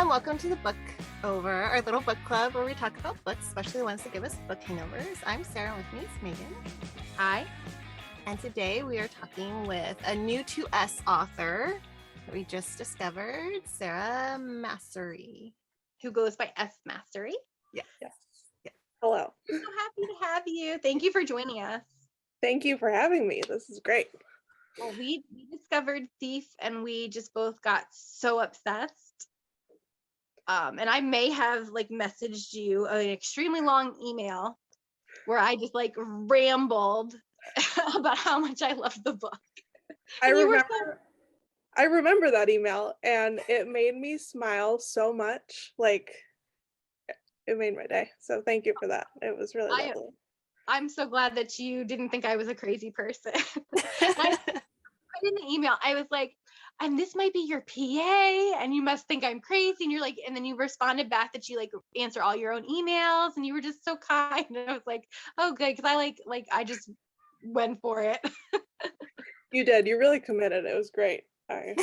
welcome to the Book Over, our little book club where we talk about books, especially the ones that give us book hangovers. I'm Sarah, with me is Megan. Hi. And today we are talking with a new to us author that we just discovered, Sarah Massery. Who goes by S. Massery. Yes. Hello. We're so happy to have you. Thank you for joining us. Thank you for having me. This is great. Well, we discovered Thief and we just both got so obsessed. And I may have messaged you an extremely long email where I just rambled about how much I loved the book. I remember that email, and it made me smile so much. It made my day. So thank you for that. It was really lovely. I'm so glad that you didn't think I was a crazy person. I put in the email, I was like, and this might be your PA, and you must think I'm crazy. And you're like, and then you responded back that you answer all your own emails, and you were just so kind. And I was like, oh, good, because I just went for it. You did. You really committed. It was great. I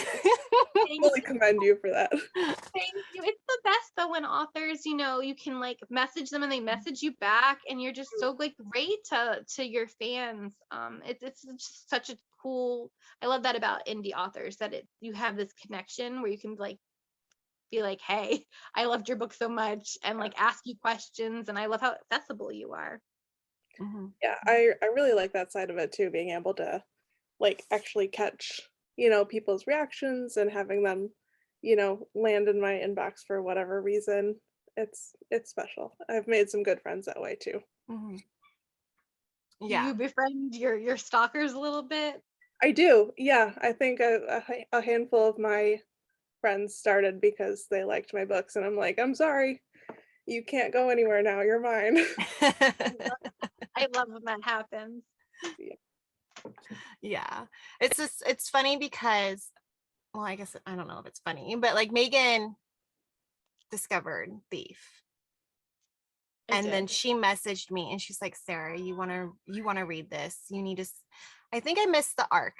really commend you for that. Thank you. It's the best though when authors, you can message them and they message you back, and you're just so great to your fans. It's just such a cool. I love that about indie authors, that you have this connection where you can be like, hey, I loved your book so much, and ask you questions, and I love how accessible you are. Mm-hmm. Yeah, I really like that side of it too, being able to actually catch people's reactions and having them land in my inbox for whatever reason. It's special. I've made some good friends that way too. Mm-hmm. Yeah. Do you befriend your stalkers a little bit? I do. Yeah, I think a handful of my friends started because they liked my books, and I'm like, I'm sorry, you can't go anywhere now, you're mine. I love when that happens. Yeah, it's funny because, well, I guess I don't know if it's funny, but Megan discovered Thief, and then she messaged me and she's like, Sarah, you want to read this, you need to. I think I missed the arc.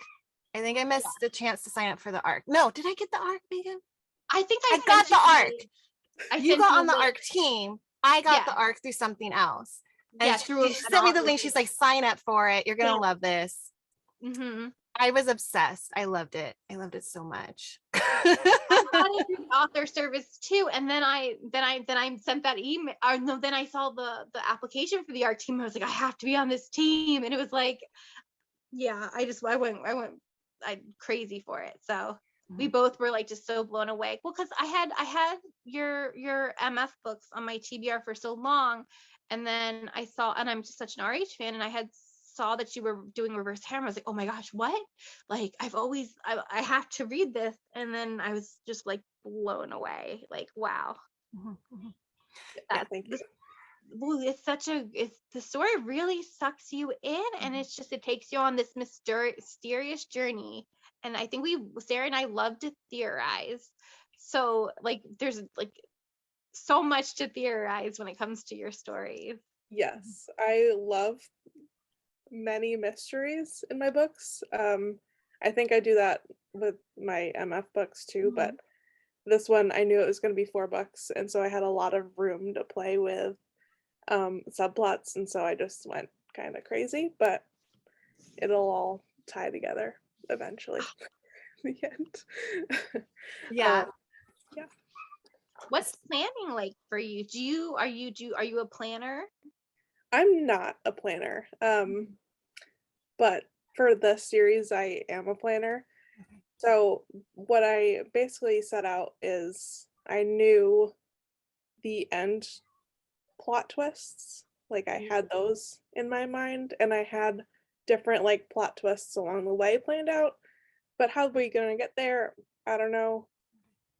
I think I missed the chance to sign up for the arc. No, did I get the arc, Megan? I think I got the arc. You got on the arc team. I got the arc through something else. And she sent me the link. She's like, sign up for it. You're gonna love this. Mm-hmm. I was obsessed. I loved it. I loved it so much. I wanted the author service too, and then I sent that email. Or no, then I saw the application for the art team. I was like, I have to be on this team, and it was like, yeah, I went crazy for it. So we both were just so blown away. Well, because I had your MF books on my TBR for so long, and then I saw, and I'm just such an RH fan, and I saw that you were doing reverse harem. I was like, oh my gosh, what? I have to read this. And then I was just blown away. Wow. Mm-hmm. Yeah, thank you. The story really sucks you in, and it takes you on this mysterious journey. And I think Sarah and I love to theorize. So there's so much to theorize when it comes to your stories. Yes, I love many mysteries in my books. I think I do that with my MF books too, but this one I knew it was going to be 4 books, and so I had a lot of room to play with subplots, and so I just went kind of crazy, but it'll all tie together eventually. The end. Yeah. What's planning for you? Are you a planner? I'm not a planner, but for this series I am a planner. So what I basically set out is I knew the end plot twists, I had those in my mind, and I had different plot twists along the way planned out, but how are we gonna get there? I don't know.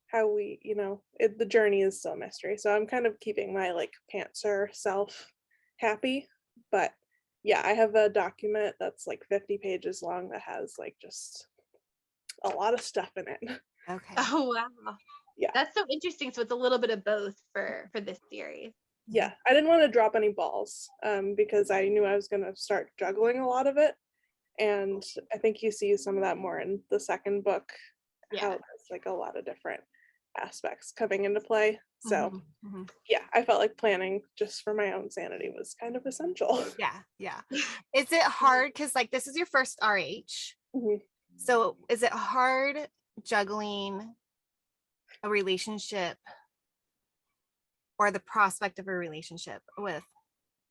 How we, the journey is still a mystery, so I'm kind of keeping my pantser self happy. But yeah, I have a document that's 50 pages long that has just a lot of stuff in it. Okay. Oh wow. Yeah, that's so interesting. So it's a little bit of both for this series. Yeah, I didn't want to drop any balls because I knew I was going to start juggling a lot of it, and I think you see some of that more in the second book. How there's a lot of different aspects coming into play. So yeah, I felt like planning just for my own sanity was kind of essential. Yeah. Is it hard? Because like this is your first RH. Mhm. So is it hard juggling a relationship or the prospect of a relationship with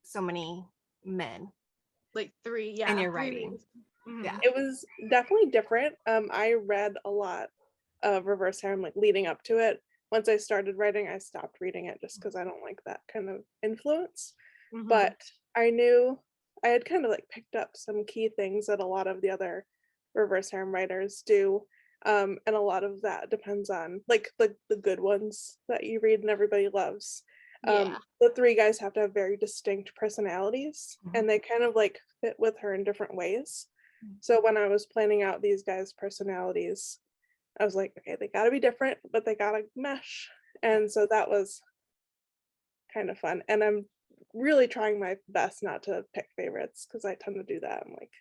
so many men Like 3, in your 3 writing? weeks. Yeah. It was definitely different. I read a lot of reverse harem like leading up to it. Once I started writing, I stopped reading it just because I don't like that kind of influence. But I knew I had kind of like picked up some key things that a lot of the other reverse harem writers do. And a lot of that depends on like the good ones that you read and everybody loves. Yeah. The 3 guys have to have very distinct personalities, and they kind of like fit with her in different ways. So when I was planning out these guys' personalities, I was like, okay, they gotta be different, but they gotta mesh. And so that was kind of fun. And I'm really trying my best not to pick favorites because I tend to do that. I'm like,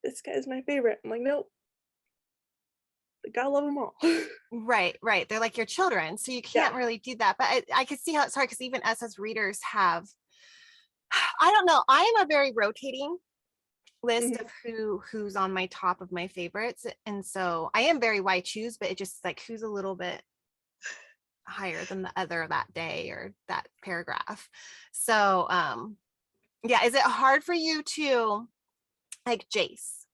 this guy's my favorite. I'm like, nope, gotta love them all. Right. They're like your children. So you can't really do that. But I could see how it's hard because even us as readers have, I don't know. I am a very rotating list of who's on my top of my favorites. And so I am very why choose, but it just like who's a little bit higher than the other that day or that paragraph. So yeah, is it hard for you to like Jace?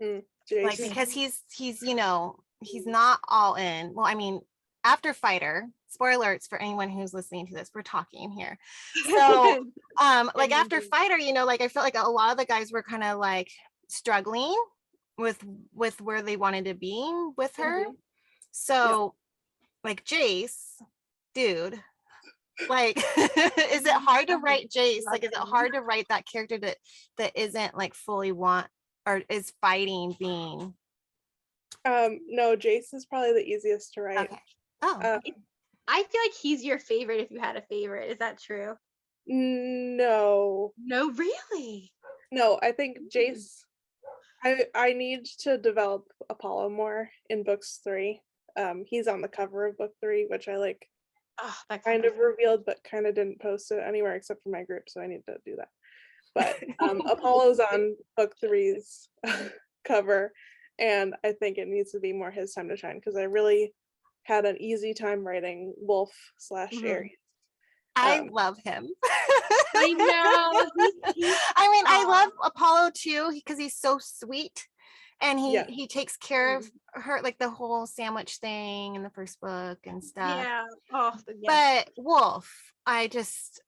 Like Jason. because he's he's not all in. Well, I mean, after Fighter, spoiler alerts for anyone who's listening to this, we're talking here. So like after Fighter, like I felt like a lot of the guys were kind of like struggling with where they wanted to be with her. So like Jace, dude, like is it hard to write Jace? Like is it hard to write that character that isn't like fully or is fighting being No, Jace is probably the easiest to write. okay? Oh, I feel like he's your favorite if you had a favorite. Is that true? No, Really? no, I think Jace. I need to develop Apollo more in books 3. He's on the cover of book 3, which I like Oh, that kind of revealed, but kind of didn't post it anywhere except for my group, so I need to do that. But Apollo's on book 3's cover, and I think it needs to be more his time to shine because I really had an easy time writing Wolf / Aries. I love him. I know. I mean, I love Apollo too because he's so sweet, and he takes care of her, like the whole sandwich thing in the first book and stuff. Yeah. Oh, yeah. But Wolf, I just,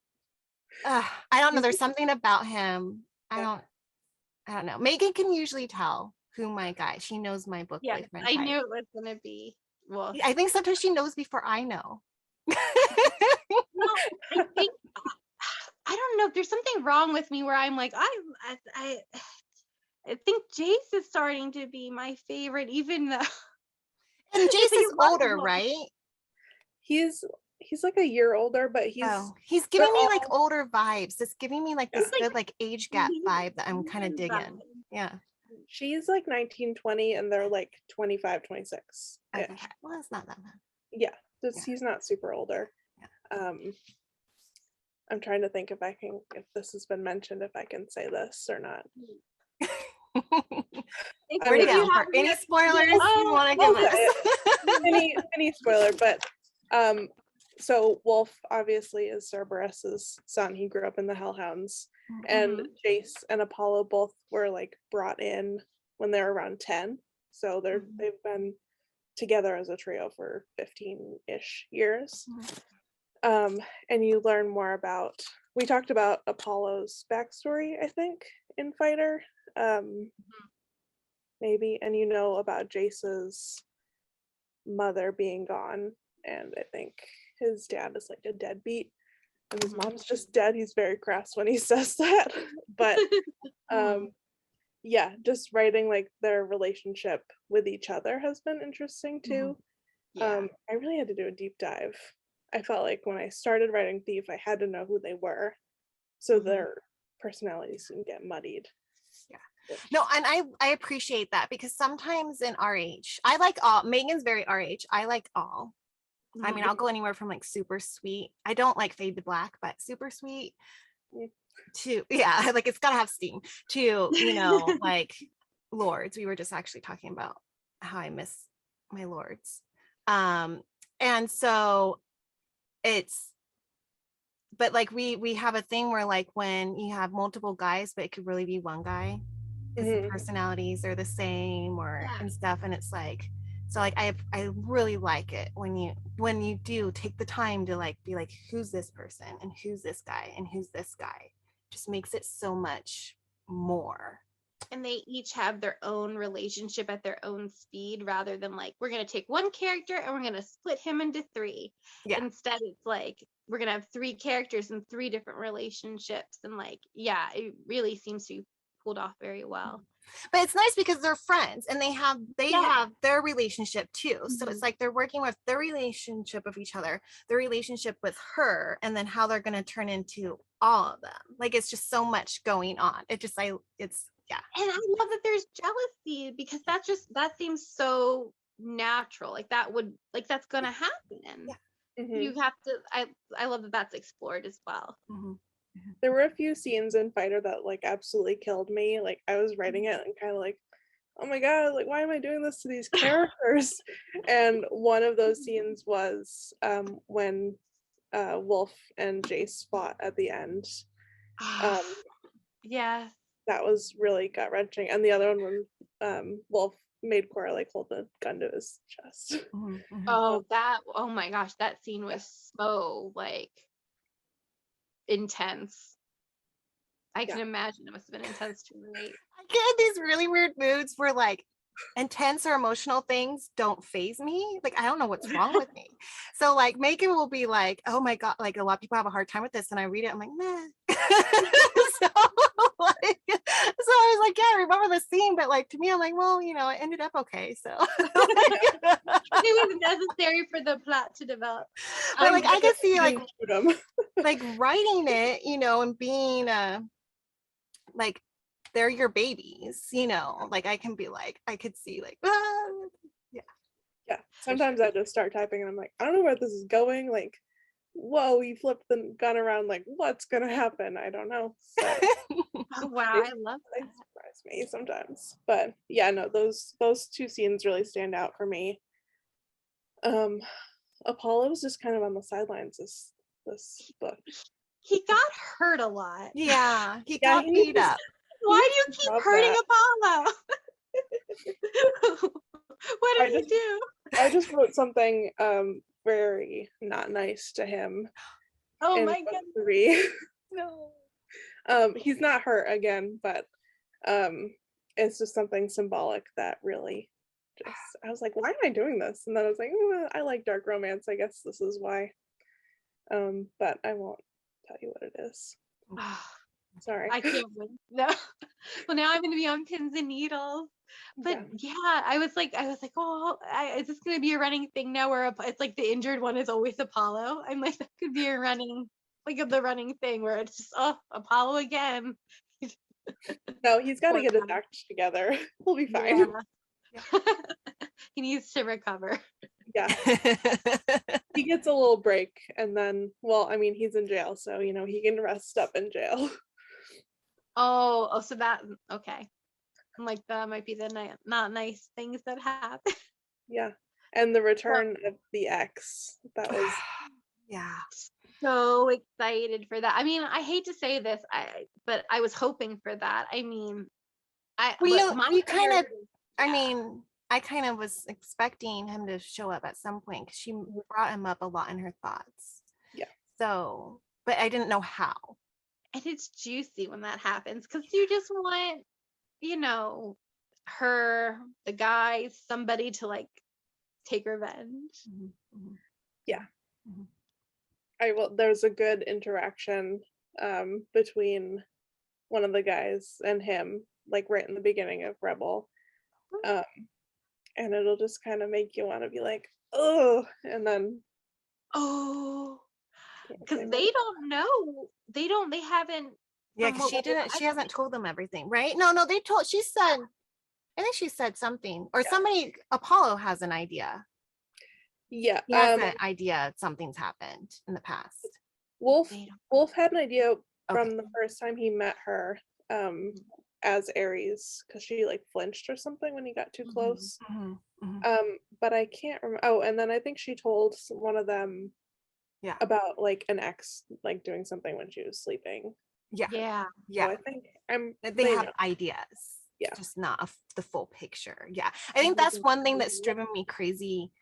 I don't know. There's something about him. I don't know. Megan can usually tell who my guy. She knows my book boyfriend. I knew it was gonna be Wolf. I think sometimes she knows before I know. No, I think I don't know. There's something wrong with me where I'm like I think Jace is starting to be my favorite, even though. And Jace is older, right? He's like a year older, but he's giving me like older vibes. It's giving me like this good like age gap vibe that I'm kind of digging. Yeah. She's like 19, 20, and they're like 25, 26. Okay. Well, it's not that bad. Yeah, he's not super older. Yeah. I'm trying to think if this has been mentioned, if I can say this or not. We're down for any spoilers you want to give us. any spoiler, but so Wolf obviously is Cerberus's son. He grew up in the Hellhounds, and Jace and Apollo both were like brought in when they were around 10. So they've been together as a trio for 15-ish years. And you learn more about, we talked about Apollo's backstory, I think, in Fighter. Maybe, and about Jace's mother being gone, and I think his dad is like a deadbeat and his mom's just dead. He's very crass when he says that. But yeah, just writing like their relationship with each other has been interesting too. I really had to do a deep dive. I felt like when I started writing Thief, I had to know who they were so their personalities didn't get muddied. No, and I appreciate that because sometimes in RH, I like all. Megan's very RH. I like all. I mean, I'll go anywhere from like super sweet. I don't like fade to black, but super sweet to, yeah, like it's gotta have steam, to, you know, like lords. We were just actually talking about how I miss my lords. And so it's, but like we have a thing where like when you have multiple guys, but it could really be one guy because the personalities are the same or and stuff, and it's like, so like I really like it when you do take the time to like be like, who's this person and who's this guy and who's this guy, just makes it so much more. And they each have their own relationship at their own speed, rather than like, we're going to take one character and we're going to split him into three. Yeah. Instead, it's like, we're going to have three characters and three different relationships. And like, yeah, it really seems to be pulled off very well. But it's nice because they're friends and they have their relationship too. So it's like they're working with their relationship of each other, their relationship with her, and then how they're going to turn into all of them. Like it's just so much going on. Yeah. And I love that there's jealousy, because that seems so natural. Like that's gonna happen. Yeah. You have to, I love that that's explored as well. There were a few scenes in Fighter that like absolutely killed me. Like I was writing it and kind of like, oh my god, like why am I doing this to these characters? And one of those scenes was when Wolf and Jace fought at the end. Yeah. That was really gut wrenching. And the other one when Wolf made Cora like hold the gun to his chest. Oh my gosh, that scene was so like intense. I can imagine it must have been intense to relate. I get these really weird moods where like intense or emotional things don't faze me. Like I don't know what's wrong with me. So like Megan will be like, oh my god, like a lot of people have a hard time with this, and I read it, I'm like, nah. So I was like, yeah, I remember the scene, but like to me, I'm like, well, you know, it ended up okay. So it was necessary for the plot to develop. But like I could see like like writing it, you know, and being like they're your babies, you know, like I can be like, I could see like, yeah. Sometimes I just start typing and I'm like, I don't know where this is going. Like, whoa, you flipped the gun around. Like, what's gonna happen? I don't know. So, oh wow, I love that. They surprise me sometimes. But yeah, no, those two scenes really stand out for me. Apollo was just kind of on the sidelines this book. He got hurt a lot. Yeah, he got beat up. Why do you keep hurting Apollo? What did he do? I just wrote something very not nice to him. Oh my god. 3. No. He's not hurt again, but it's just something symbolic that really just, I was like, why am I doing this? And then I was like, I like dark romance. I guess this is why. But I won't tell you what it is. Sorry. I can't wait. No. Well, now I'm going to be on pins and needles. But yeah, I was like, oh, is this going to be a running thing now where it's like the injured one is always Apollo? I'm like, that could be a running, like the running thing where it's just, oh, Apollo again. No, he's got to get his act together. We'll be fine. Yeah. He needs to recover. Yeah. He gets a little break and then, well, I mean, he's in jail, so, you know, he can rest up in jail. Oh, so that, okay. I'm like, that might be the not nice things that happen. Yeah. And the return of the ex. That was yeah. So excited for that. I mean, I hate to say this, but I was hoping for that. I mean, I kind of was expecting him to show up at some point because she brought him up a lot in her thoughts. Yeah. So, but I didn't know how. And it's juicy when that happens because you just want, you know, the guy, somebody to like take revenge. Yeah. There's a good interaction between one of the guys and him, like right in the beginning of Rebel. And it'll just kind of make you want to be like, oh, and then because they don't know, they haven't. Yeah, because she hasn't told them everything, right? No, she said, I think she said something, or somebody, Apollo has an idea. Yeah. He has an idea something's happened in the past. Wolf had an idea Okay. from the first time he met her as Aries, because she like flinched or something when he got too close. But I can't remember. Oh, and then I think she told one of them about like an ex like doing something when she was sleeping. Yeah. So I think they have ideas. Yeah. Just not the full picture. Yeah. I think that's one thing that's driven me crazy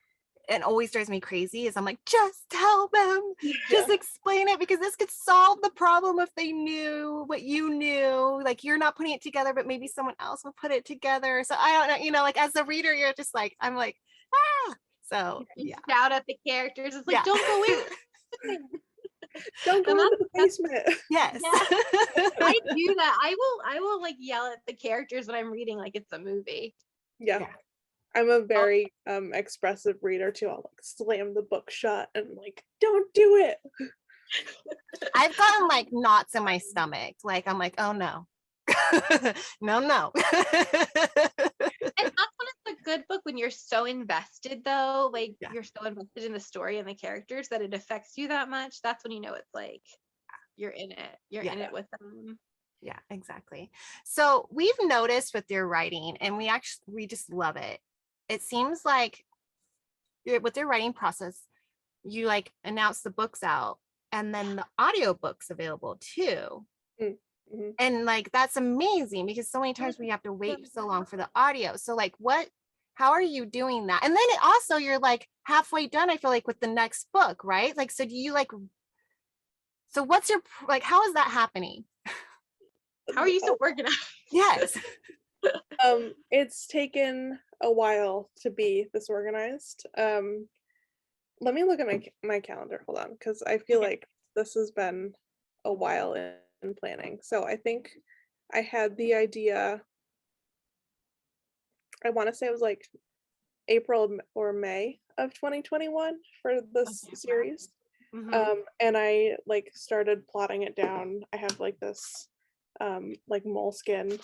and always drives me crazy is I'm like, just tell them, just explain it, because this could solve the problem if they knew what you knew. Like, you're not putting it together, but maybe someone else will put it together. So I don't know, you know, like as a reader, you're just like, I'm like, ah. So you shout at the characters. It's like, don't go in. Don't go into the basement. Yes. I do that. I will like yell at the characters when I'm reading like it's a movie. Yeah. I'm a very expressive reader too. I'll like slam the book shut and like, don't do it. I've gotten like knots in my stomach. Like I'm like, oh no. no. And that's when it's a good book, when you're so invested though, like you're so invested in the story and the characters that it affects you that much. That's when you know it's like you're in it. You're in it with them. Yeah, exactly. So we've noticed with your writing, and we just love it. It seems like with your writing process, you like announce the books out and then the audiobook's available too. And like that's amazing, because so many times we have to wait so long for the audio. So like how are you doing that? And then also you're like halfway done, I feel like, with the next book, right? Like, so do you like, so what's your, like, how is that happening? How are you so organized? Yes. It's taken a while to be this organized. Let me look at my calendar. Hold on, because I feel like this has been a while in planning. So I think I had the idea, I want to say it was like April or May of 2021 for this series. And I like started plotting it down. I have like this like moleskin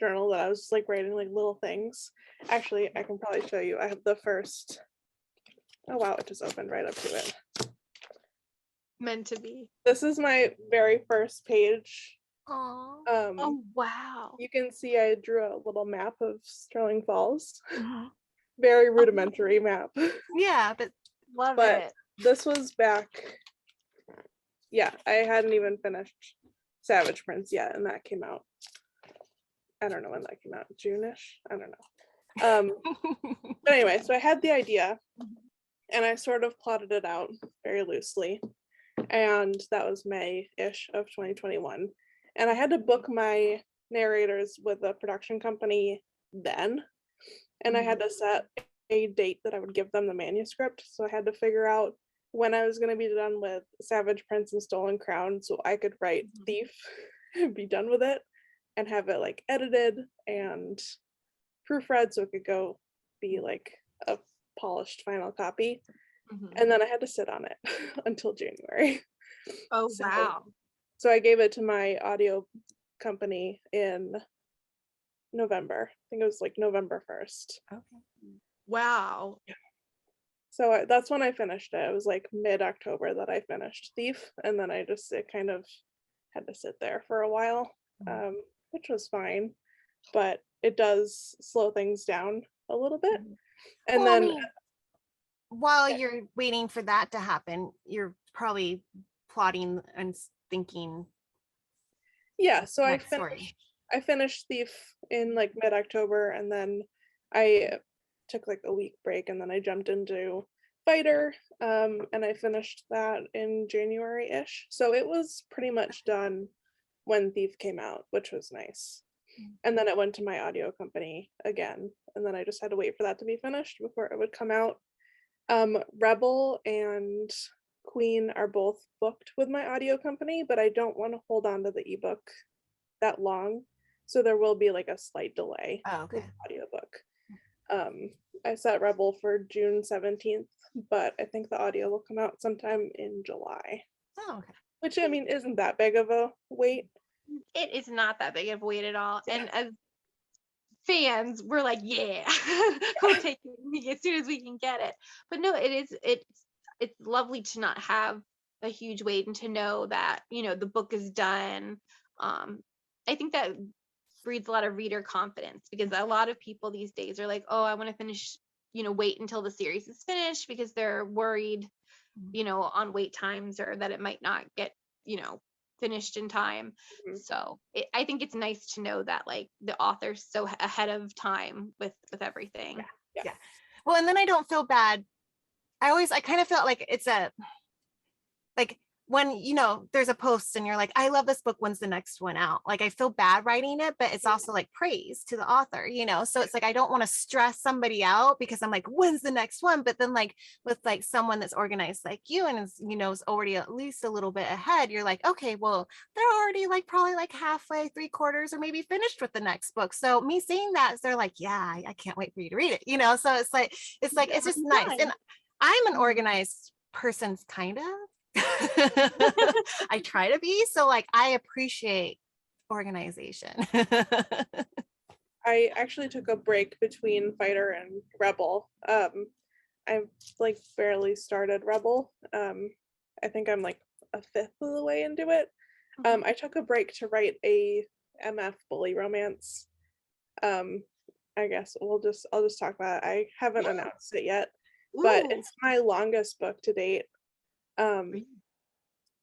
journal that I was like writing like little things. Actually, I can probably show you. I have the first, oh wow, it just opened right up to it. Meant to be. This is my very first page. Oh wow. You can see I drew a little map of Sterling Falls. Very rudimentary map. Yeah, but love it. This was back, yeah, I hadn't even finished Savage Prince yet, and that came out, I don't know when that came out, June-ish, I don't know. But anyway, so I had the idea and I sort of plotted it out very loosely, and that was May-ish of 2021, and I had to book my narrators with a production company then, and I had to set a date that I would give them the manuscript. So I had to figure out when I was going to be done with Savage Prince and Stolen Crown so I could write Thief and be done with it and have it like edited and proofread so it could go be like a polished final copy. And then I had to sit on it until January. Oh, wow. So I gave it to my audio company in November. I think it was like November 1st. Okay. Wow. So that's when I finished it. It was like mid-October that I finished Thief, and then it kind of had to sit there for a while, which was fine, but it does slow things down a little bit. And then while you're waiting for that to happen, you're probably plotting and thinking. Yeah, so I finished Thief in like mid-October, and then I took like a week break, and then I jumped into Fighter, and I finished that in January-ish. So it was pretty much done when Thief came out, which was nice. And then it went to my audio company again, and then I just had to wait for that to be finished before it would come out. Rebel and Queen are both booked with my audio company, but I don't want to hold on to the ebook that long, so there will be like a slight delay with the audiobook. I set Rebel for June 17th, but I think the audio will come out sometime in July. Oh, okay. Which, I mean, isn't that big of a wait. It is not that big of a wait at all. And as fans, we're like, yeah, we'll take it as soon as we can get it. But no, it's lovely to not have a huge wait and to know that, the book is done. I think that breeds a lot of reader confidence, because a lot of people these days are like, oh, I want to finish, wait until the series is finished because they're worried, on wait times, or that it might not get, finished in time. So I think it's nice to know that like the author's so ahead of time with everything. Yeah. Well, and then I don't feel bad. I kind of felt like it's like when there's a post and you're like, I love this book, when's the next one out? Like I feel bad writing it, but it's also like praise to the author, so it's like I don't want to stress somebody out because I'm like, when's the next one? But then like with like someone that's organized like you and is already at least a little bit ahead, you're like, okay, well, they're already like probably like halfway, 3/4, or maybe finished with the next book. So me saying that, they're like, yeah, I can't wait for you to read it, so it's like it's just nice. And I'm an organized person, kind of. I try to be, so like I appreciate organization. I actually took a break between Fighter and Rebel. I've like barely started Rebel. I think I'm like a fifth of the way into it. I took a break to write a MF bully romance. I guess I'll just talk about it. I haven't announced it yet, but it's my longest book to date.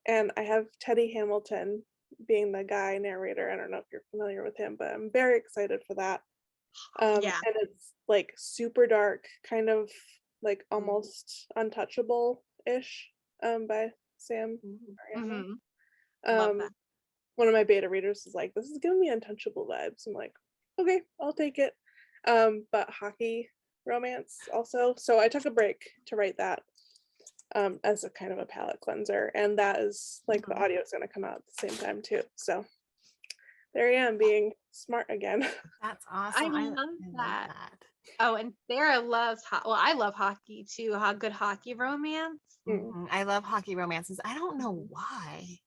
And I have Teddy Hamilton being the guy narrator. I don't know if you're familiar with him, but I'm very excited for that. And it's like super dark, kind of like almost Untouchable-ish, by Sam. Love that. One of my beta readers is like, this is giving me Untouchable vibes. I'm like, okay, I'll take it. But hockey romance also. So I took a break to write that. As a kind of a palate cleanser, and that is like the audio is going to come out at the same time too. So there I am, being smart again. That's awesome. I love that. Oh, and Sarah loves I love hockey too. Good hockey romance. I love hockey romances. I don't know why.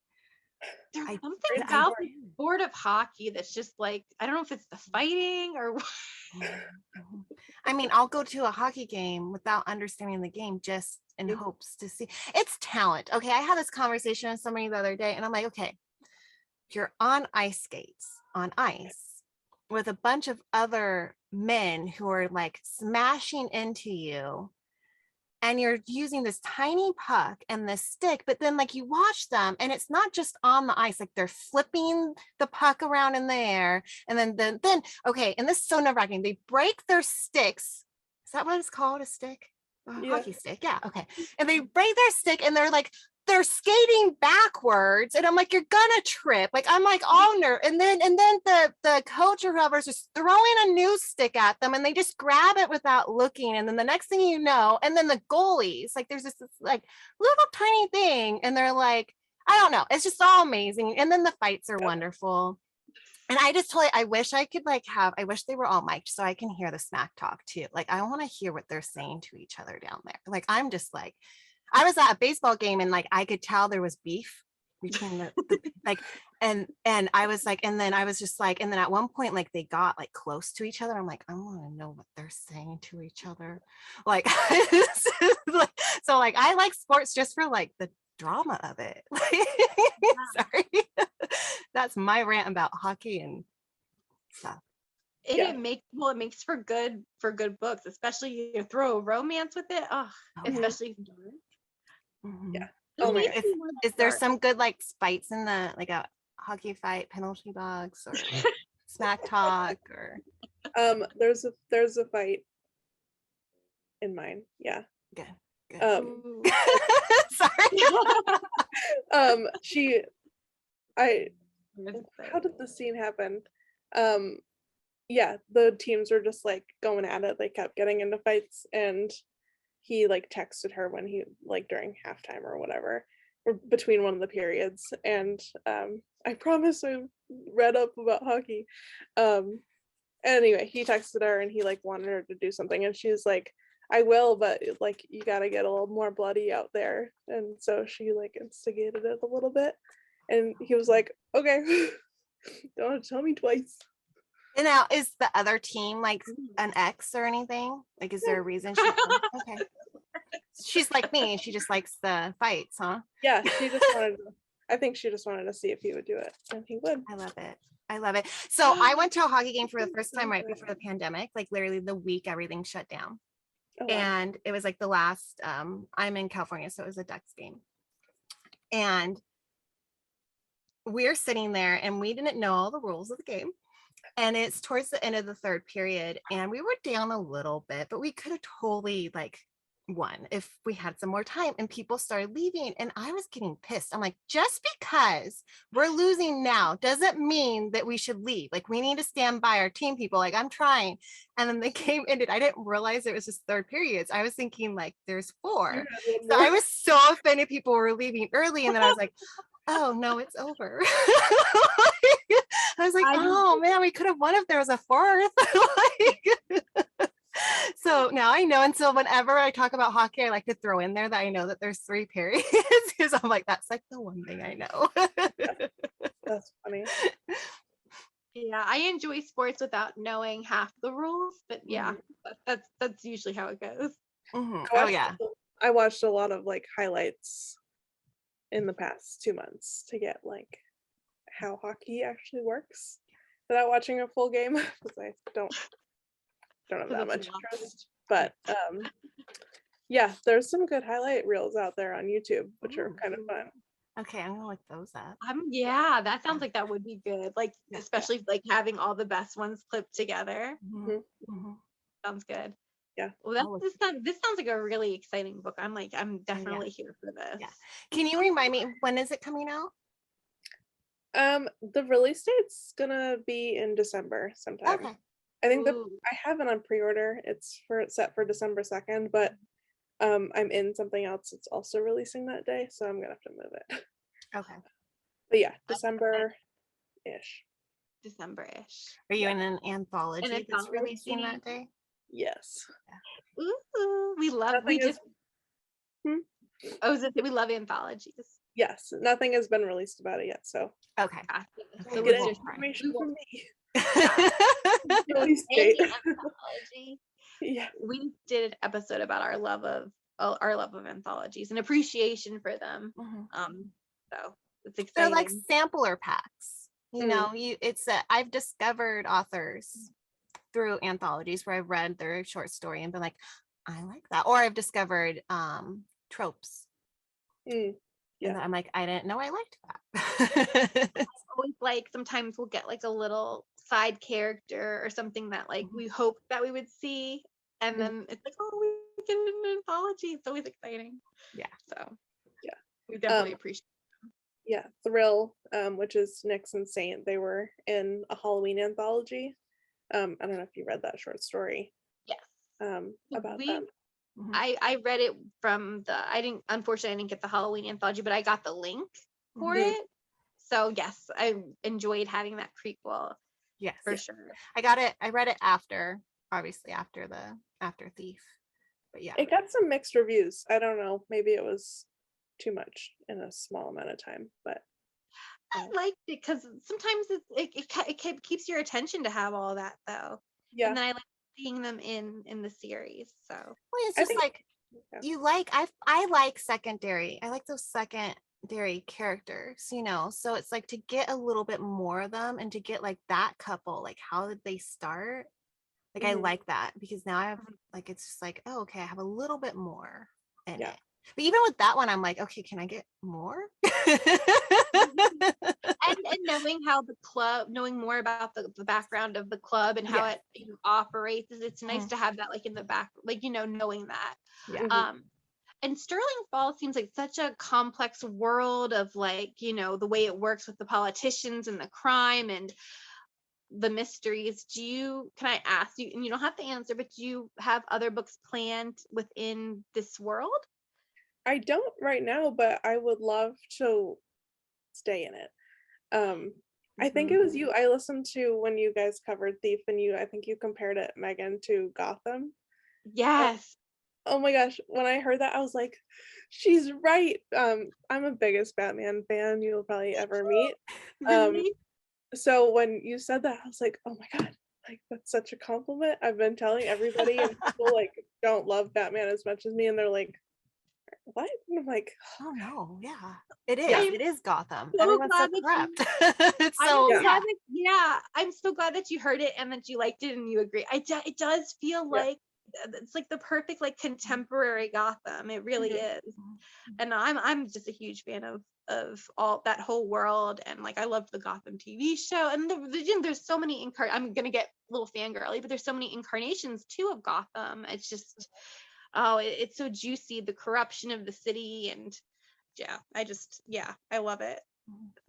There's something about the sport of hockey that's just like, I don't know if it's the fighting or I mean, I'll go to a hockey game without understanding the game just in hopes to see. It's talent. Okay, I had this conversation with somebody the other day and I'm like, okay, if you're on ice skates, on ice with a bunch of other men who are like smashing into you, and you're using this tiny puck and this stick, but then like you watch them and it's not just on the ice, like they're flipping the puck around in the air. And then okay, and this is so nerve-wracking, they break their sticks. Is that what it's called, a stick? Hockey stick, yeah, okay. And they break their stick and they're skating backwards, and I'm like, you're gonna trip. Like I'm like all nerve, and then the coach or whoever's just throwing a new stick at them, and they just grab it without looking, and then the next thing you know, and then the goalies, like there's this like little tiny thing, and they're like, I don't know, it's just all amazing, and then the fights are wonderful. And I just I wish I could I wish they were all mic'd so I can hear the smack talk too. Like I want to hear what they're saying to each other down there. Like I'm just like, I was at a baseball game and like I could tell there was beef between the like, and I was like, and then I was just like, and then at one point like they got like close to each other. I'm like, I want to know what they're saying to each other. Like, so like I like sports just for like the drama of it. Sorry, that's my rant about hockey and stuff. It makes for good books, especially you throw a romance with it. Especially. Yeah. Oh my God. Is there some good like fights in the like a hockey fight, penalty box or smack talk or? There's a fight in mine. Yeah. Good. Sorry. How did the scene happen? Yeah, the teams were just like going at it. They kept getting into fights, and he like texted her when he like during halftime or whatever, or between one of the periods. And I promise I read up about hockey. Anyway, he texted her and he like wanted her to do something, and she was like, I will, but like you gotta get a little more bloody out there. And so she like instigated it a little bit, and he was like, okay, don't have to tell me twice. And now, is the other team like an ex or anything? Like, is there a reason she's okay? She's like me. She just likes the fights, huh? Yeah, she just wanted. I think she just wanted to see if he would do it, and he would. I love it. I love it. So I went to a hockey game for the first time right before the pandemic, like literally the week everything shut down. Oh, wow. And it was like the last, I'm in California, so it was a Ducks game. And we're sitting there and we didn't know all the rules of the game. And it's towards the end of the third period. And we were down a little bit, but we could have totally like won if we had some more time. And people started leaving. And I was getting pissed. I'm like, just because we're losing now doesn't mean that we should leave. Like, we need to stand by our team, people. Like, I'm trying. And then the game ended. I didn't realize it was just third periods. I was thinking like there's 4. So I was so offended people were leaving early. And then I was like, oh no, it's over. I was like, oh man, we could have won if there was a 4th. Like, so now I know. And so whenever I talk about hockey, I like to throw in there that I know that there's 3 periods, because I'm like, that's like the one thing I know. That's funny. Yeah, I enjoy sports without knowing half the rules, but yeah, that's usually how it goes. Oh yeah. I watched a lot of like highlights in the past 2 months to get like how hockey actually works without watching a full game, because I don't have that much interest. But yeah, there's some good highlight reels out there on YouTube, which are kind of fun. Okay, I'm gonna look those up. Yeah, that sounds like that would be good. Like, especially like having all the best ones clipped together. Sounds good. Yeah. Well, this sounds like a really exciting book. I'm definitely here for this. Yeah. Can you remind me, when is it coming out? The release date's gonna be in December sometime. Okay. I think I have it on pre-order. It's set for December 2nd, but I'm in something else that's also releasing that day, so I'm gonna have to move it. Okay. But yeah, December-ish. December-ish. Are you in an anthology that's releasing that day? Yes. Ooh, we love. Nothing We love antholigies. Yes, nothing has been released about it yet, so okay. So get information from me. Release date. Anthology. Yeah, we did an episode about our love of anthologies and appreciation for them. So it's exciting. They're like sampler packs. You know, I've discovered authors through anthologies where I've read their short story and been like, I like that. Or I've discovered tropes. Yeah. And I'm like, I didn't know I liked that. I always like, sometimes we'll get like a little side character or something that like we hoped that we would see. And then it's like, oh, we get an anthology. It's always exciting. Yeah. So yeah, we definitely appreciate them. Yeah. Thrill, which is Nyx and Saint, they were in a Halloween anthology. I don't know if you read that short story. Yes. About them. I read it from unfortunately I didn't get the Halloween anthology, but I got the link for it. So yes, I enjoyed having that prequel. Yes, for sure. I read it after Thief. But yeah. It got some mixed reviews. I don't know. Maybe it was too much in a small amount of time, but I liked it because sometimes it keeps your attention to have all that though. Yeah. And then I like seeing them in the series. So it's just I like secondary. I like those secondary characters, so it's like to get a little bit more of them and to get like that couple, like how did they start? Like I like that because now I have like, it's just like, oh, okay, I have a little bit more in it. But even with that one, I'm like, okay, can I get more? and knowing more about the background of the club and how it operates, it's nice to have that like in the back, like knowing that. And Sterling Falls seems like such a complex world of like the way it works with the politicians and the crime and the mysteries. Can I ask you, and you don't have to answer, but do you have other books planned within this world? I don't right now, but I would love to stay in it. I think it was you. I listened to when you guys covered Thief, and I think you compared it, Megan, to Gotham. Yes. Oh my gosh, when I heard that, I was like, she's right. I'm the biggest Batman fan you'll probably ever meet. So when you said that, I was like, oh my god, like, that's such a compliment. I've been telling everybody, and people like don't love Batman as much as me, and they're like, "What?" And I'm like, Oh no, yeah. It Yeah. is. It is Gotham. so Everyone's so glad that corrupt. It's I'm so so Yeah. glad that, yeah, I'm so glad that you heard it and that you liked it and you agree. It does feel Yeah. like it's like the perfect like contemporary Gotham. It really Mhm. is. And I'm just a huge fan of all that whole world, and like I loved the Gotham TV show, and there's so many I'm gonna get a little fangirly, but there's so many incarnations too of Gotham. It's just it's so juicy, the corruption of the city, and I love it.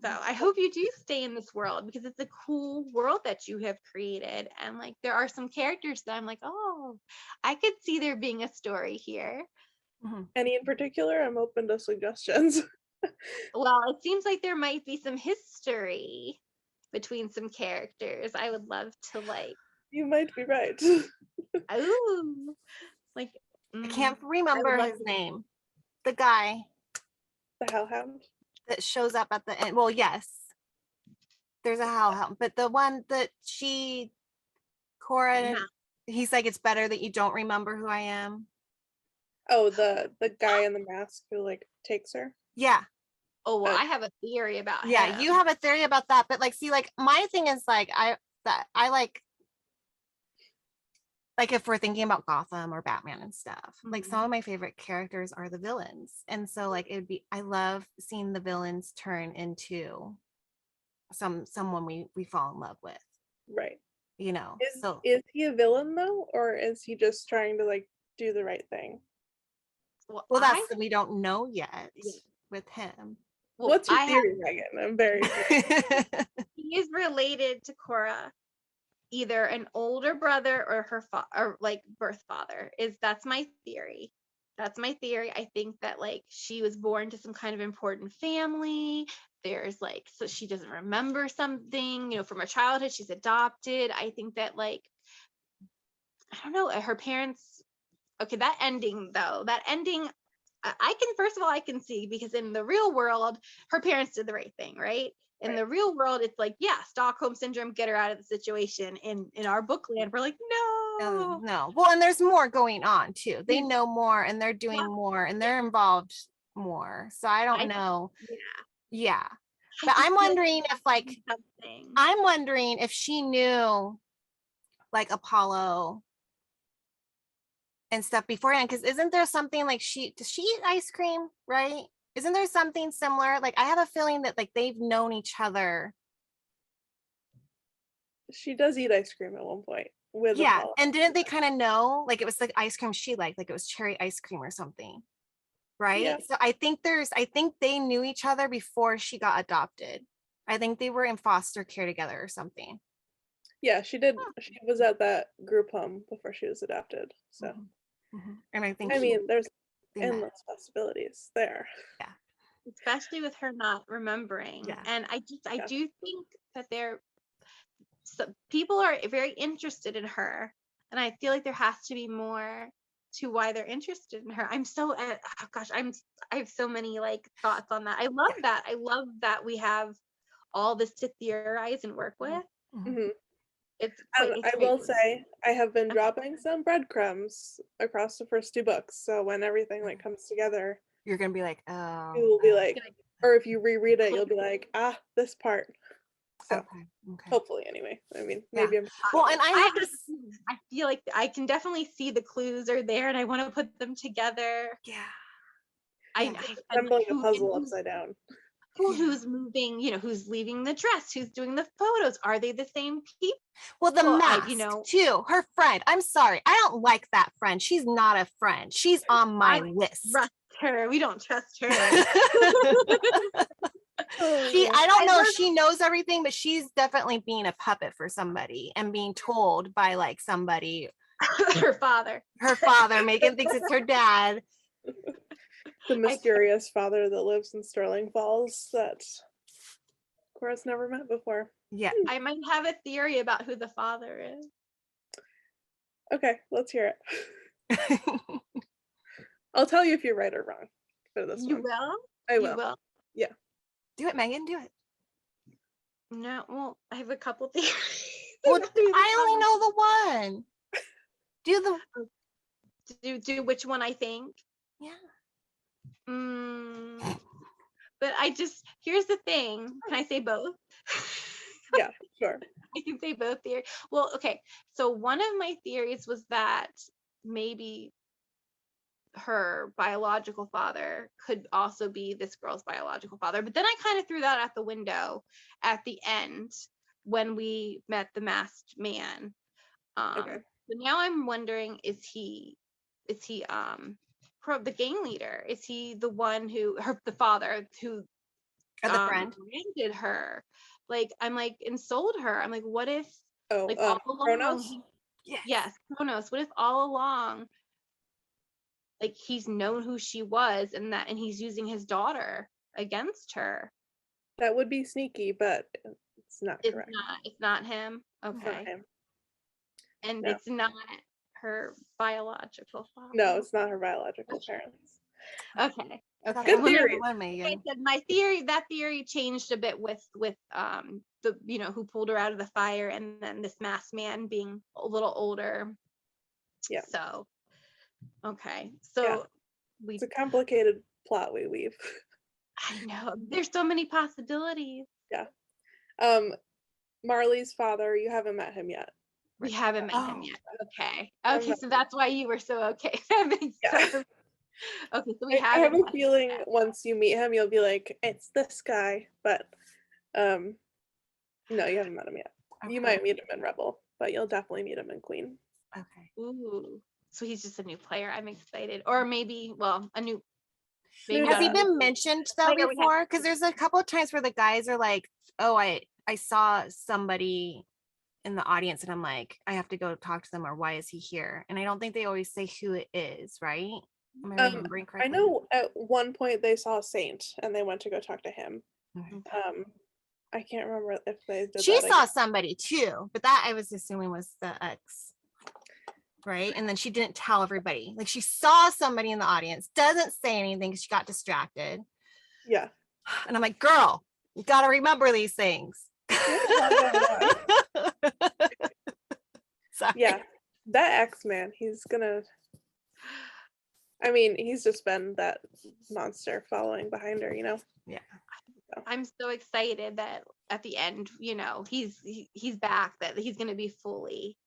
So I hope you do stay in this world because it's a cool world that you have created. And like there are some characters that I'm like, oh, I could see there being a story here. Mhm. Any in particular? I'm open to suggestions. Well, it seems like there might be some history between some characters. I would love to like, You might be right. ooh, like I can't I would remember love his to. name. The guy The Hellhound. that shows up at the end. Well, yes, there's a hellhound, but the one that Cora, Yeah. he's like, it's better that you don't remember who I am. Oh, the guy in the mask who like takes her. Yeah. Oh, well, Uh, I have a theory about Yeah. him. You have a theory about that, but like, see, like my thing is like, I like if we're thinking about Gotham or Batman and stuff, like some of my favorite characters are the villains. And so like it would be, I love seeing the villains turn into someone we fall in love with, Right. you know. Is So is he a villain though, or is he just trying to like do the right thing? Well, well, I we don't know yet yeah. with him. Well, What's your I have theory, Megan? I'm very curious. he is related to Cora, either an older brother or or like birth father. That's my theory. That's my theory. I think that like she was born to some kind of important family. There's like, so she doesn't remember something, from her childhood. She's adopted. I think that like, I don't know, her parents. Okay, that ending though, I can, first of all, I can see, because in the real world, her parents did the right thing, right? In Right. the real world, it's like, yeah, Stockholm syndrome, get her out of the situation. In our bookland, we're like, no. No. Well, and there's more going on too. They Mm. know more and they're doing more and they're involved more. So I don't I know. yeah, Yeah. I But just I'm feel wondering if like something. I'm wondering if she knew like Apollo and stuff beforehand, because isn't there something like does she eat ice cream, right? Isn't there something similar? Like I have a feeling that like they've known each other. She does eat ice cream at one point with Yeah. Apollo. And didn't they kind of know like it was like ice cream she liked, like it was cherry ice cream or something? Right. Yeah. So I think they knew each other before she got adopted. I think they were in foster care together or something. Yeah, she did. She was at that group home before she was adopted. So And I think I mean, there's they met. endless possibilities there. Yeah. Especially with her not remembering. Yeah. And I do think that people are very interested in her, and I feel like there has to be more to why they're interested in her. I'm so oh gosh, I have so many like thoughts on that. I love that. I love that we have all this to theorize and work with. Mhm. It's I great. will say I have been dropping some breadcrumbs across the first two books. So when everything like comes together, You're gonna be like, you will be oh, like, or if you reread it, you'll be like, ah, this part. So okay. hopefully, anyway. I mean, Yeah. maybe I'm. Well, and I have this. I feel like I can definitely see the clues are there, and I want to put them together. Yeah. Assembling a puzzle upside down. Who's moving, who's leaving the dress, who's doing the photos, are they the same people? Well, the mask too. Her friend. I'm sorry, I don't like that friend. She's not a friend. She's on my list. Trust her. We don't trust her. I don't know if she knows everything, but she's definitely being a puppet for somebody and being told by like somebody. Her father. Megan thinks it's her dad. The mysterious father that lives in Sterling Falls that Cora's never met before. Yeah. I might have a theory about who the father is. Okay, let's hear it. I'll tell you if you're right or wrong for this You one. will? I will. You will? Yeah. Do it, Megan. Do it. No, well, I have a couple theories. Well, I only know the one. Do do which one I think. yeah. But here's the thing. Can I say both? Yeah, sure. I can say both theories. Well, okay. So one of my theories was that maybe her biological father could also be this girl's biological father. But then I kind of threw that out the window at the end when we met the masked man. Okay. But now I'm wondering, is he the gang leader? Is he the one the father who Or the friend. branded her? Like, I'm like, and sold her. I'm like, what if like Oh, all along Kronos? yes, Kronos, what if all along like he's known who she was and he's using his daughter against her? That would be sneaky, but it's not correct. It's not him. It's not Okay. him. And No. it's not her biological father. No, it's not her biological parents. Okay. Good theory. One, Megan. I said that theory changed a bit with the who pulled her out of the fire, and then this masked man being a little older. Yeah. So okay. So Yeah. It's a complicated plot we weave. I know there's so many possibilities. Yeah. Marley's father, you haven't met him yet. We haven't met him Oh. yet. Okay. Okay, so that's why you were so okay. That makes sense. Okay, so we I have haven't a feeling once you meet him, you'll be like, it's this guy. But no, you haven't met him yet. Okay. You might meet him in Rebel, but you'll definitely meet him in Queen. Okay. Ooh. So he's just a new player. I'm excited. Or maybe, well, a new. Maybe Has he not. been mentioned though Player we before? Because there's a couple of times where the guys are like, "Oh, I saw somebody in the audience," and I'm like, "I have to go talk to them," or "Why is he here?" And I don't think they always say who it is, right? Am I remembering I correctly? know at one point they saw Saint and they went to go talk to him. Okay. I can't remember if they did She that saw again. somebody too, but that I was assuming was the ex, right? And then she didn't tell everybody. Like she saw somebody in the audience, doesn't say anything because she got distracted. Yeah. And I'm like, girl, you got to remember these things. Sorry. Yeah, that X-Man, he's gonna. I mean, he's just been that monster following behind her, Yeah. I'm so excited that at the end, he's back, that he's going to be fully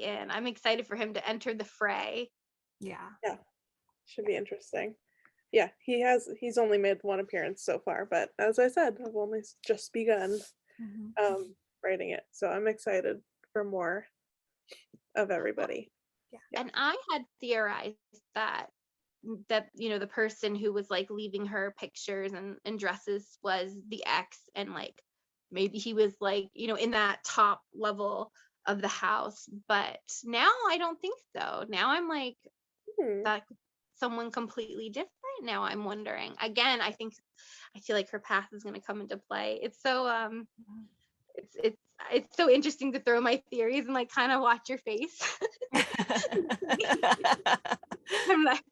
in. I'm excited for him to enter the fray. Yeah. Yeah, should be interesting. Yeah, he's only made one appearance so far, but as I said, I've only just begun writing it, so I'm excited for more of everybody. Yeah. And I had theorized that the person who was like leaving her pictures and dresses was the ex, and like maybe he was like in that top level of the house. But now I don't think so. Now I'm like, that someone completely different. Now I'm wondering again. I feel like her path is going to come into play. It's so it's so interesting to throw my theories and like kind of watch your face. I'm like,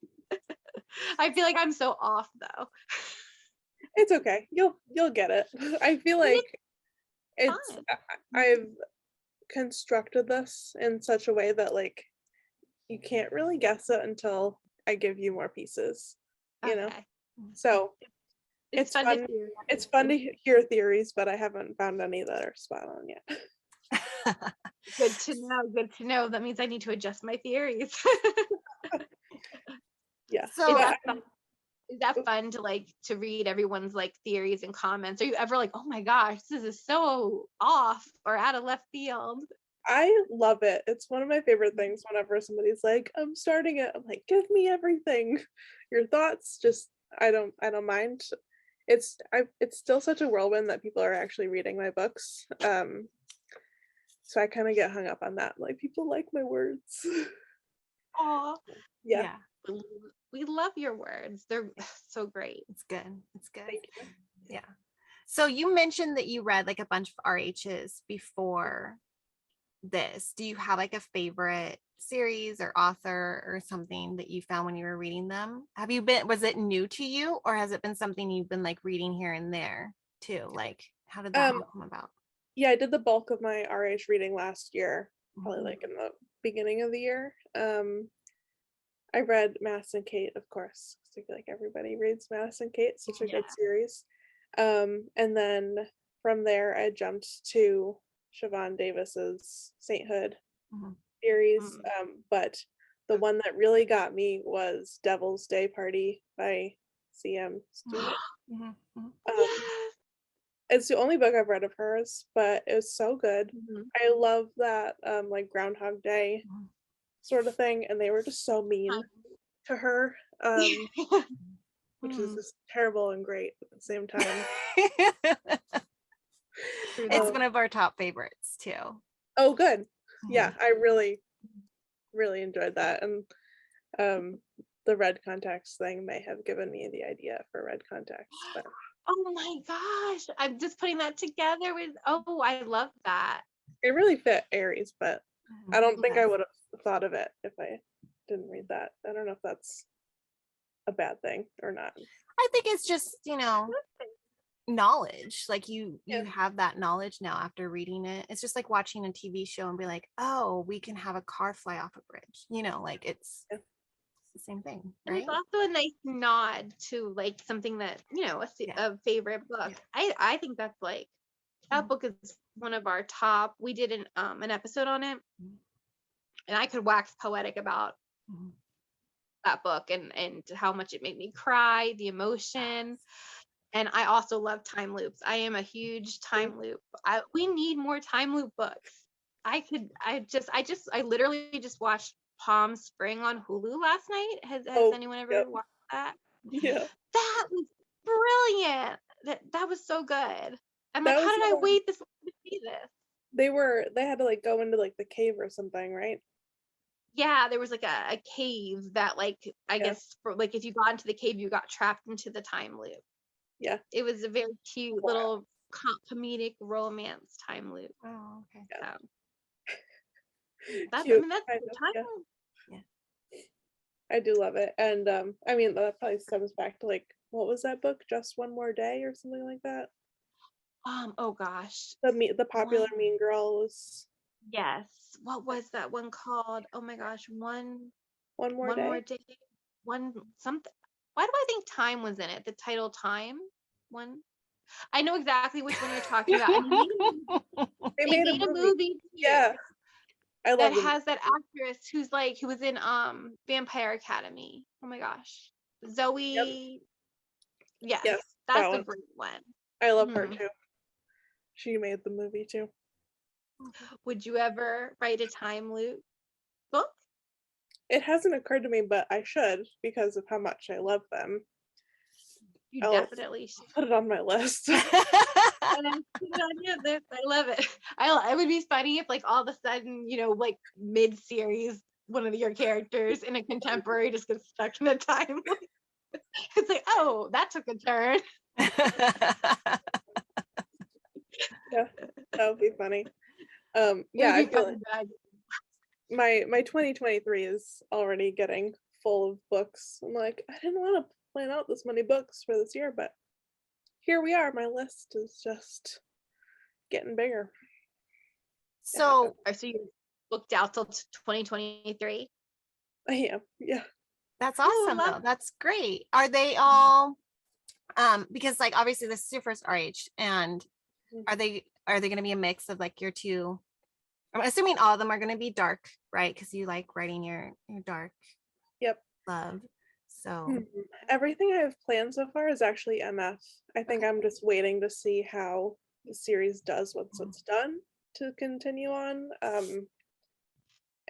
I feel like I'm so off though. It's okay. You'll get it. I feel like I've constructed this in such a way that like you can't really guess it until I give you more pieces, Okay. So it's fun. It's fun to hear theories, but I haven't found any that are spot on yet. Good to know. That means I need to adjust my theories. Yeah. So is that fun to read everyone's like theories and comments? Are you ever like, oh my gosh, this is so off or out of left field? I love it. It's one of my favorite things whenever somebody's like, I'm starting it. I'm like, give me everything. Your thoughts, just I don't mind. It's still such a whirlwind that people are actually reading my books. So I kind of get hung up on that. Like people like my words. Aw. Yeah. We love your words. They're so great. It's good. It's good. Thank you. Yeah. So you mentioned that you read like a bunch of RHs before this. Do you have like a favorite series or author or something that you found when you were reading them? Was it new to you, or has it been something you've been like reading here and there too? Like how did that all come about? Yeah, I did the bulk of my RH reading last year, probably Mhm. like in the beginning of the year. I read Mass and Kate, of course, 'cause I feel like everybody reads Mass and Kate, such a Yeah. good series. And then from there, I jumped to Siobhan Davis's Sainthood Mhm. series. Mm. But the one that really got me was Devil's Day Party by C.M. Stewart. Mhm. Mhm. Um, it's the only book I've read of hers, but it was so good. Mhm. I love that like Groundhog Day Mhm. sort of thing, and they were just so mean to her, which is Mm. just terrible and great at the same time. True It's that. one of our top favorites too. Oh, good. Yeah, Mhm. I really, really enjoyed that, and the red contacts thing may have given me the idea for red contacts, but Oh my gosh. I'm just putting that together with, oh, I love that. it really fit Aries. But I don't think I Yes. would have thought of it if I didn't read that. I don't know if that's a bad thing or not. I think it's just, knowledge. Like Yeah. you have that knowledge now after reading it. It's just like watching a TV show and be like, oh, we can have a car fly off a bridge. Like Yeah. it's the same thing, And right? it's also a nice nod to like something that, Yeah. a favorite book. Yeah. I think that's like, that Mhm. book is one of our top. We did an episode on it, Mhm. and I could wax poetic about Mhm. that book and how much it made me cry, the emotion. And I also love time loops. I am a huge time loop. We need more time loop books. I literally just watched Palm Spring on Hulu last night. Has Oh, anyone ever yep. watched that? Yeah. That was brilliant. That was so good. I'm like, That how was did the I one. wait this long to see this? They had to like go into like the cave or something, right? Yeah, there was like a cave that like I Yeah. guess for like if you got into the cave, you got trapped into the time loop. Yeah. It was a very cute Wow. little comedic romance time loop. Oh, okay. Yeah. So that's, I Cute, mean, that's kind the of. time Yeah. loop. Yeah. I do love it. And I mean that probably stems back to like what was that book? Just One More Day or something like that? Oh gosh. The popular One, Mean Girl was yes. What was that one called? Oh my gosh. One More One more Day. day. One something. Why do I think time was in it? The title Time? One. I know exactly which one you're talking about. And They they made a made a movie. movie too Yeah. I that love the movie. has that actress who was in Vampire Academy. Oh my gosh. Yep. Zoe. Yes, Yes, that that's a one. great one. I love her Mhm. too. She made the movie too. Would you ever write a time loop book? It hasn't occurred to me, but I should because of how much I love them. You I'll definitely should. put it on my list. And then put it on your list. I love it. It would be funny if like all of a sudden, like mid-series, one of your characters in a contemporary just gets stuck in a time loop. It's like, oh, that took a turn. Yeah, that would be funny. It Yeah, would I be feel funny, like but my 2023 is already getting full of books. I'm like, I didn't want to plan out this many books for this year, but here we are. My list is just getting bigger. So so you're booked out till 2023. I am. Yeah. that's Oh, I awesome love though. That's great. Are they all because like obviously this is your first RH and are they going to be a mix of like your two? I'm assuming all of them are going to be dark, right? Because you like writing your dark Yep. love. So Mhm. Everything I have planned so far is actually MF. I think I'm just waiting to see how the series does once it's done to continue on,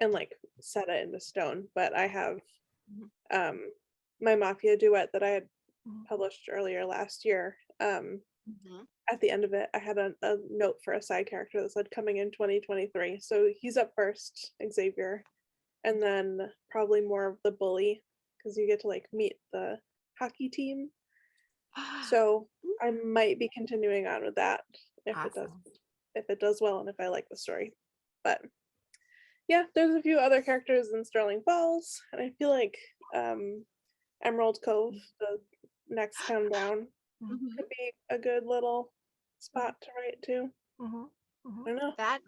and like set it into stone. But I have um, my Mafia duet that I had published earlier last year. Mhm. At the end of it, I had a note for a side character that said coming in 2023. So he's up first, Xavier, and then probably more of the bully because you get to like meet the hockey team. So I might be continuing on with that awesome. if it does well and if I like the story. But yeah, there's a few other characters in Sterling Falls, and I feel like Emerald Cove, the next town down, Mhm. could be a good little spot to write to. Mm-hmm. Mhm. I don't know. That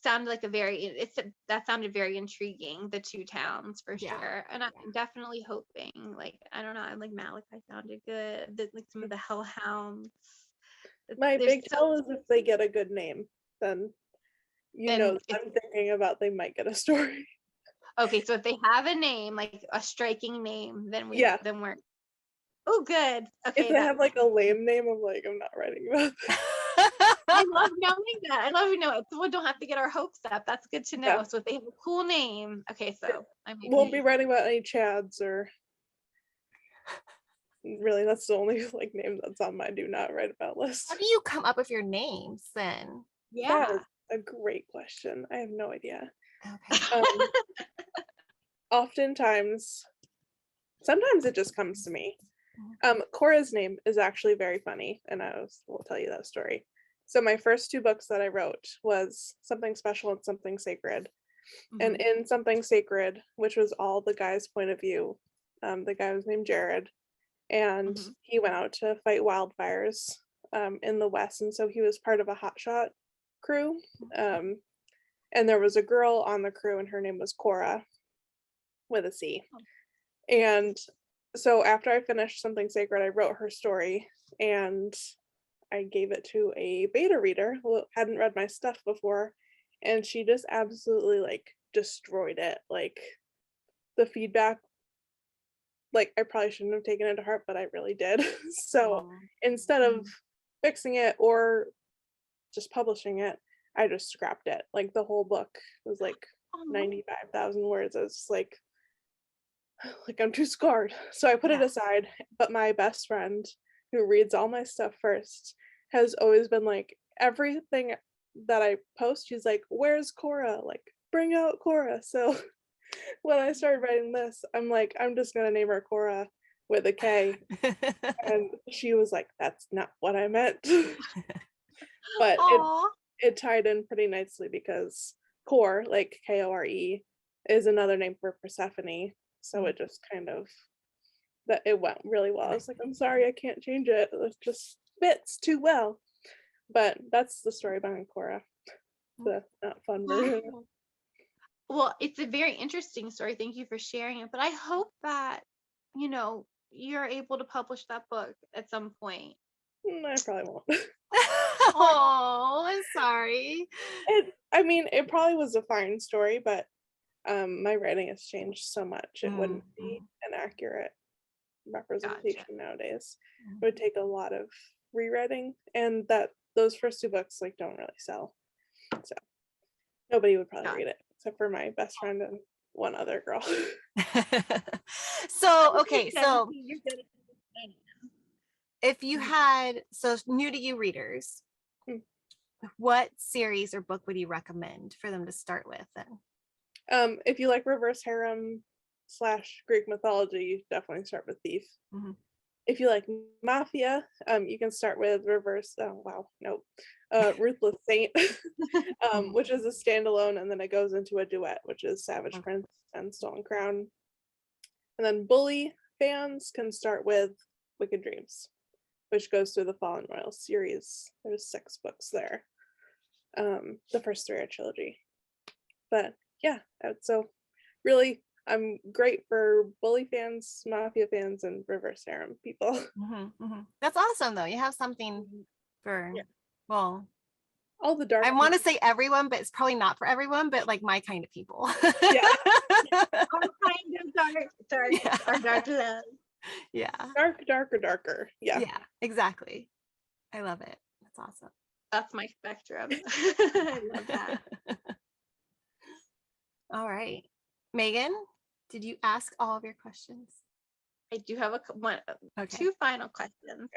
sounded like that sounded very intriguing, the two towns for Yeah. sure. And I'm definitely hoping, like, I don't know, I'm like Malachi sounded good. Like some of the hellhounds. My There's big so tell is if they get a good name, then and I'm thinking about they might get a story. okay, so if they have a name, like a striking name, then Yeah. we're oh good. If Okay, they have like a lame name, I'm like, I'm not writing about that. I love knowing that. I love knowing it. So we don't have to get our hopes up. That's good to know. Yeah. So if they have a cool name, okay, so I mean Won't be writing about any Chads or really that's the only like name that's on my do not write about list. How do you come up with your names then? That yeah. is a great question. I have no idea. Okay. Oftentimes, sometimes it just comes to me. Cora's name is actually very funny, and will tell you that story. So my first two books that I wrote was Something Special and Something Sacred. And in Something Sacred, which was all the guy's point of view, the guy was named Jared, and he went out to fight wildfires in the West, and so he was part of a hotshot crew. And there was a girl on the crew, and her name was Cora, with a C. And so after I finished Something Sacred, I wrote her story, and I gave it to a beta reader who hadn't read my stuff before, and she just absolutely like destroyed it. Like the feedback, like I probably shouldn't have taken it to heart, but I really did. So instead of fixing it or just publishing it, I just scrapped it. Like the whole book was like 95,000 words. I was just like I'm too scarred. So I put it aside. But my best friend, who reads all my stuff first, has always been like, everything that I post, she's like, where's Cora? Like, bring out Cora. So when I started writing this, I'm like, I'm just gonna name her Cora with a K. And she was like, that's not what I meant. But it tied in pretty nicely because Core, like Kore, is another name for Persephone. So it just kind of that it went really well. I was like, I'm sorry, I can't change it. It just fits too well. But that's the story behind Cora. The not fun version. Well, it's a very interesting story. Thank you for sharing it. But I hope that, you're able to publish that book at some point. I probably won't. Oh, I'm sorry. It probably was a fine story, but my writing has changed so much. It wouldn't be an accurate representation nowadays. It would take a lot of rewriting, and those first two books like don't really sell. So nobody would probably read it except for my best friend and one other girl. So okay, so if you had new to you readers, what series or book would you recommend for them to start with then? If you like reverse harem / Greek mythology, you definitely start with Thief. If you like mafia, you can start with Ruthless Saint, which is a standalone, and then it goes into a duet, which is Savage Prince and Stolen Crown. And then bully fans can start with Wicked Dreams, which goes through the Fallen Royal series. There's 6 books there. The first 3 are trilogy. But yeah, so really, I'm great for bully fans, mafia fans, and reverse harem people. That's awesome, though. You have something for, well, all the dark. I want to say everyone, but it's probably not for everyone, but like my kind of people. Yeah. Our kind of dark, our dark love. Yeah. Darker. Yeah. Yeah, exactly. I love it. That's awesome. That's my spectrum. I love that. All right. Megan, did you ask all of your questions? I do have two final questions.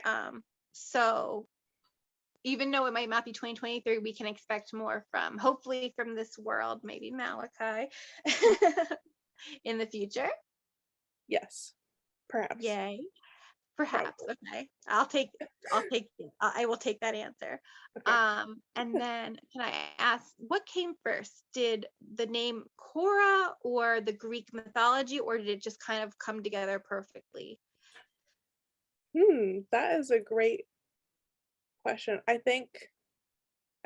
So even though it might not be 2023, we can expect more hopefully from this world, maybe Malachi in the future. Yes, perhaps. Yay. Perhaps. Okay. I will take that answer. Okay. And then can I ask, what came first? Did the name Cora or the Greek mythology, or did it just kind of come together perfectly? That is a great question. I think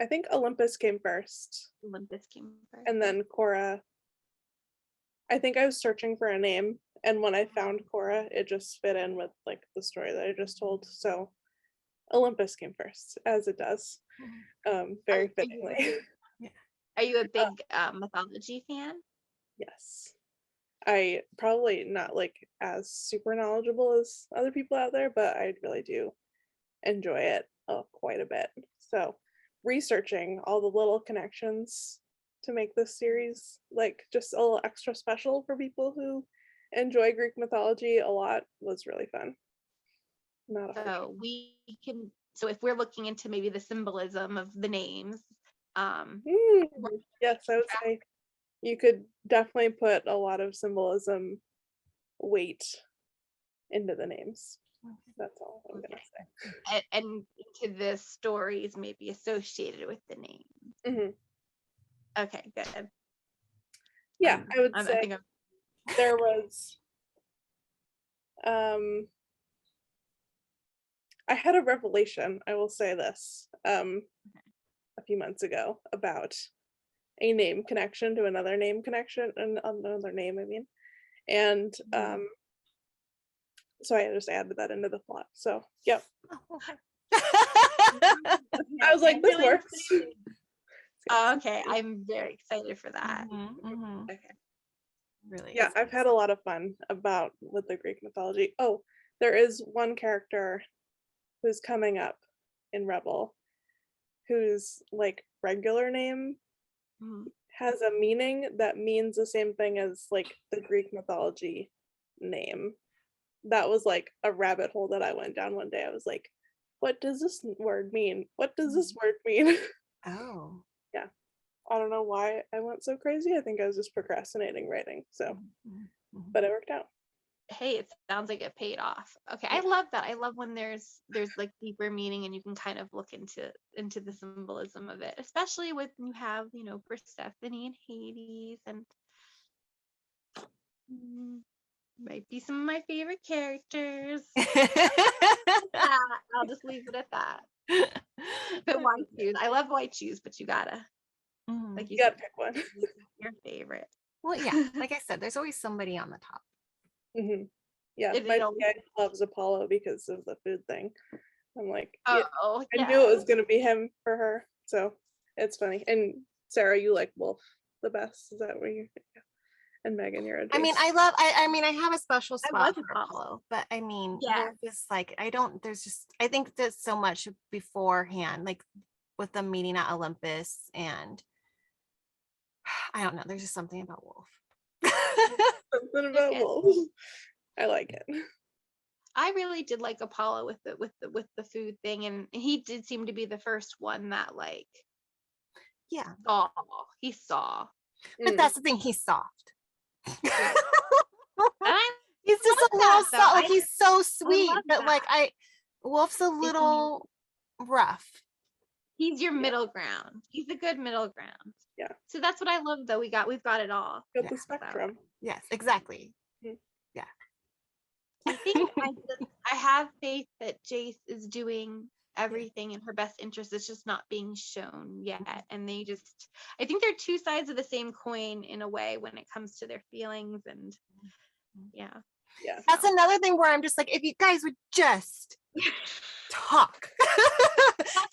I think Olympus came first, Olympus came first. and then Cora. I think I was searching for a name, and when I found Cora, it just fit in with like the story that I just told. So Olympus came first, as it does, very fittingly. Are you a big mythology fan? Yes. I probably not like as super knowledgeable as other people out there, but I really do enjoy it quite a bit. So researching all the little connections to make this series like just a little extra special for people who enjoy Greek mythology a lot was really fun. Not a hard So we can. So if we're looking into maybe the symbolism of the names, yes, I would say you could definitely put a lot of symbolism weight into the names. That's all I'm gonna say. and into the stories maybe associated with the name. Hmm. Okay, good. Yeah, I would I say think there was I had a revelation, I will say this, a few months ago about a name connection to another name connection and another name, I mean. And so I just added that into the plot. So yep. I was like, this works. Okay, I'm very excited for that. Okay. Really? Yeah, I've had a lot of fun with the Greek mythology. Oh, there is one character who's coming up in Rebel whose like regular name has a meaning that means the same thing as like the Greek mythology name. That was like a rabbit hole that I went down one day. I was like, what does this word mean? What does this word mean? Oh. Yeah. I don't know why I went so crazy. I think I was just procrastinating writing. So, but it worked out. Hey, it sounds like it paid off. Okay, I love that. I love when there's like deeper meaning and you can kind of look into the symbolism of it, especially when you have, Persephone and Hades and might be some of my favorite characters. I'll just leave it at that. But white shoes. I love white shoes, but you gotta like you gotta pick one. Your favorite. Well, yeah, like I said, there's always somebody on the top. Yeah, my dad loves Apollo because of the food thing. I'm like, I knew it was gonna be him for her, so it's funny. And Sarah, you like Wolf the best? Is that what you? And Megan, you're a Jace. I mean, I have a special spot for Apollo, but I mean, just like I think there's so much beforehand, like with them meeting at Olympus, and I don't know. There's just something about Wolf. Something about Wolf. I like it. I really did like Apollo with the food thing, and he did seem to be the first one that like he saw. But that's the thing, he's soft. He's just a little soft, like he's so sweet, but like Wolf's a little rough. He's your middle ground. He's a good middle ground. Yeah. So that's what I love though. We've got it all. Got the spectrum. Yes, exactly. Yeah. I think I have faith that Jace is doing everything in her best interest. It's just not being shown yet. And I think they're two sides of the same coin in a way when it comes to their feelings and yeah. That's another thing where I'm just like, if you guys would just talk.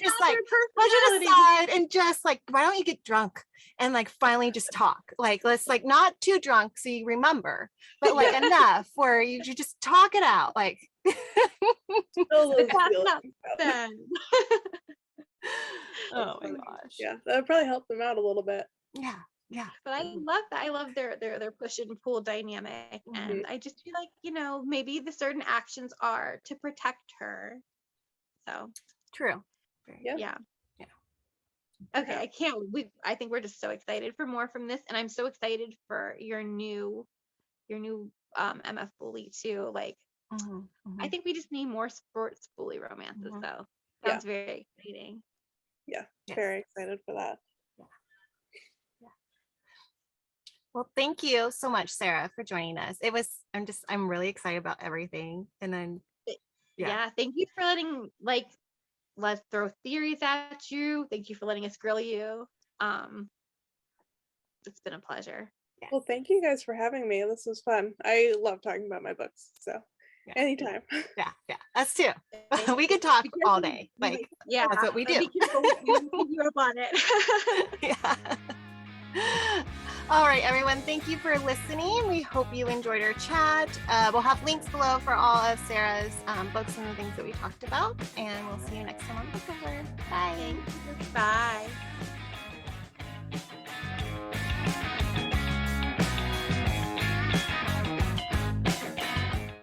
Just like push it aside and just like, why don't you get drunk and like finally just talk? Like let's like not too drunk so you remember, but like enough where you just talk it out. Like oh my gosh. Yeah, that would probably help them out a little bit. Yeah. But I love that. I love their push and pull dynamic. And I just feel like, maybe the certain actions are to protect her. So true. Yeah. Okay, I think we're just so excited for more from this, and I'm so excited for your new MF bully too. Like I think we just need more sports bully romances though. Sounds very exciting. Yeah, very excited for that. Well, thank you so much, Sarah, for joining us. I'm really excited about everything. And then thank you for letting let's throw theories at you. Thank you for letting us grill you. It's been a pleasure. Well, thank you guys for having me. This was fun. I love talking about my books. So Yeah. anytime. Yeah, us too. We could talk all day. Like, yeah, that's what we do. Be careful, we will pick you up on it. Yeah. All right, everyone. Thank you for listening. We hope you enjoyed our chat. We'll have links below for all of Sarah's books and the things that we talked about. And we'll see you next time on Bookover. Bye. Bye.